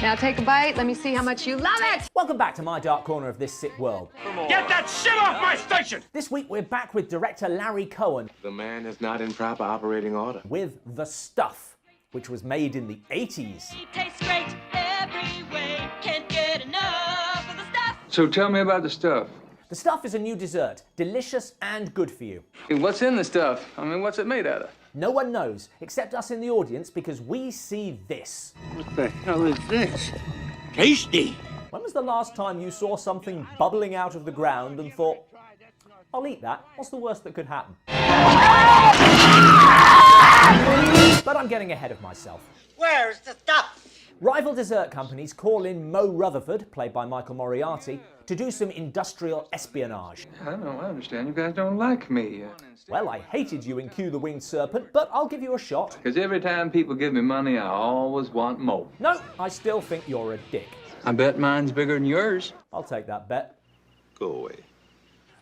Now take a bite. Let me see how much you love it. Welcome back to my dark corner of this sick world. Get that shit off my station! This week we're back with director Larry Cohen. The man is not in proper operating order. With The Stuff, which was made in the 80s. It tastes great every way. Can't get enough of the stuff. So tell me about the stuff. The Stuff is a new dessert, delicious and good for you. Hey, what's in the stuff? I mean, what's it made out of? No one knows, except us in the audience, because we see this. What the hell is this? Tasty! When was the last time you saw something bubbling out of the ground and thought, I'll eat that, what's the worst that could happen? But I'm getting ahead of myself. Where's the stuff? Rival dessert companies call in Mo Rutherford, played by Michael Moriarty, to do some industrial espionage. I understand you guys don't like me. Well, I hated you in Cue the Winged Serpent, but I'll give you a shot. Because every time people give me money, I always want more. No, I still think you're a dick. I bet mine's bigger than yours. I'll take that bet. Go away.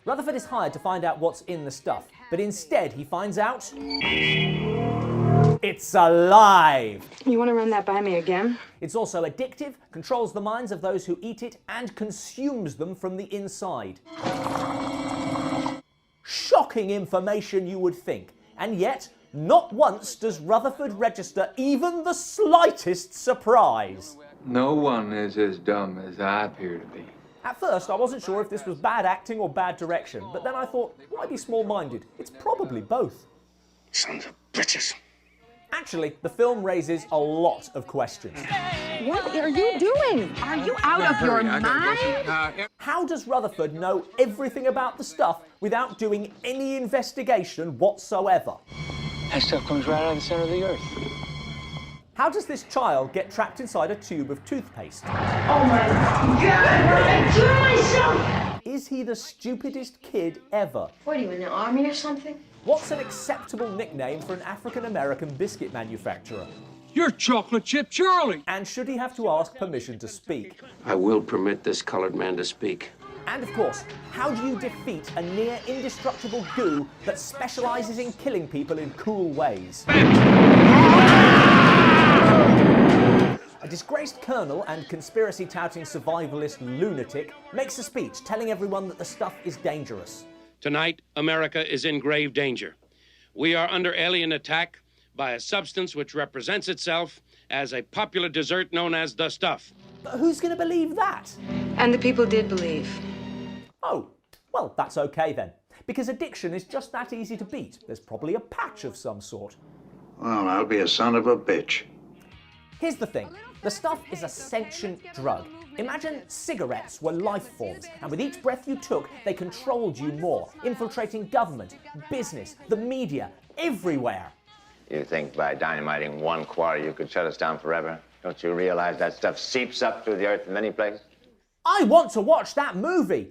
Rutherford is hired to find out what's in the stuff, but instead he finds out it's alive! You want to run that by me again? It's also addictive, controls the minds of those who eat it, and consumes them from the inside. Shocking information, you would think, and yet not once does Rutherford register even the slightest surprise. No one is as dumb as I appear to be. At first, I wasn't sure if this was bad acting or bad direction, but then I thought, why be small-minded? It's probably both. Sons of bitches. Actually, the film raises a lot of questions. What are you doing? Are you out of your mind? How does Rutherford know everything about the stuff without doing any investigation whatsoever? That stuff comes right out of the center of the earth. How does this child get trapped inside a tube of toothpaste? Oh my God! I kill myself! Is he the stupidest kid ever? What are you, in the army or something? What's an acceptable nickname for an African-American biscuit manufacturer? You're Chocolate Chip Charlie! And should he have to ask permission to speak? I will permit this colored man to speak. And of course, how do you defeat a near indestructible goo that specializes in killing people in cool ways? A disgraced colonel and conspiracy-touting survivalist lunatic makes a speech telling everyone that the stuff is dangerous. Tonight, America is in grave danger. We are under alien attack by a substance which represents itself as a popular dessert known as the stuff. But who's going to believe that? And the people did believe. Oh, well, that's okay then. Because addiction is just that easy to beat. There's probably a patch of some sort. Well, I'll be a son of a bitch. Here's the thing. The stuff is a sentient drug. Imagine cigarettes were life forms, and with each breath you took, they controlled you more, infiltrating government, business, the media, everywhere. You think by dynamiting one quarry you could shut us down forever? Don't you realize that stuff seeps up through the earth in many places? I want to watch that movie.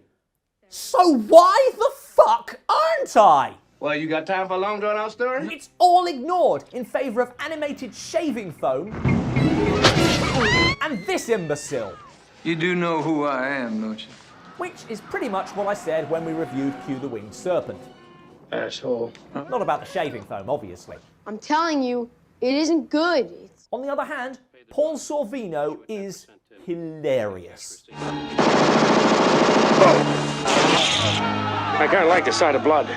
So why the fuck aren't I? Well, you got time for a long drawn-out story? It's all ignored in favour of animated shaving foam and this imbecile. You do know who I am, don't you? Which is pretty much what I said when we reviewed Cue the Winged Serpent. Asshole. Not about the shaving foam, obviously. I'm telling you, it isn't good. On the other hand, Paul Sorvino is hilarious. I kind of like the sight of blood.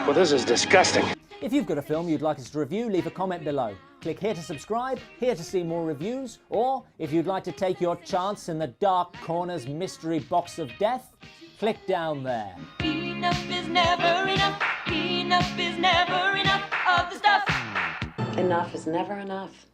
Well, this is disgusting. If you've got a film you'd like us to review, leave a comment below. Click here to subscribe, here to see more reviews, or if you'd like to take your chance in the Dark Corner's mystery box of death, click down there. Enough is never enough. Enough is never enough of the stuff. Enough is never enough.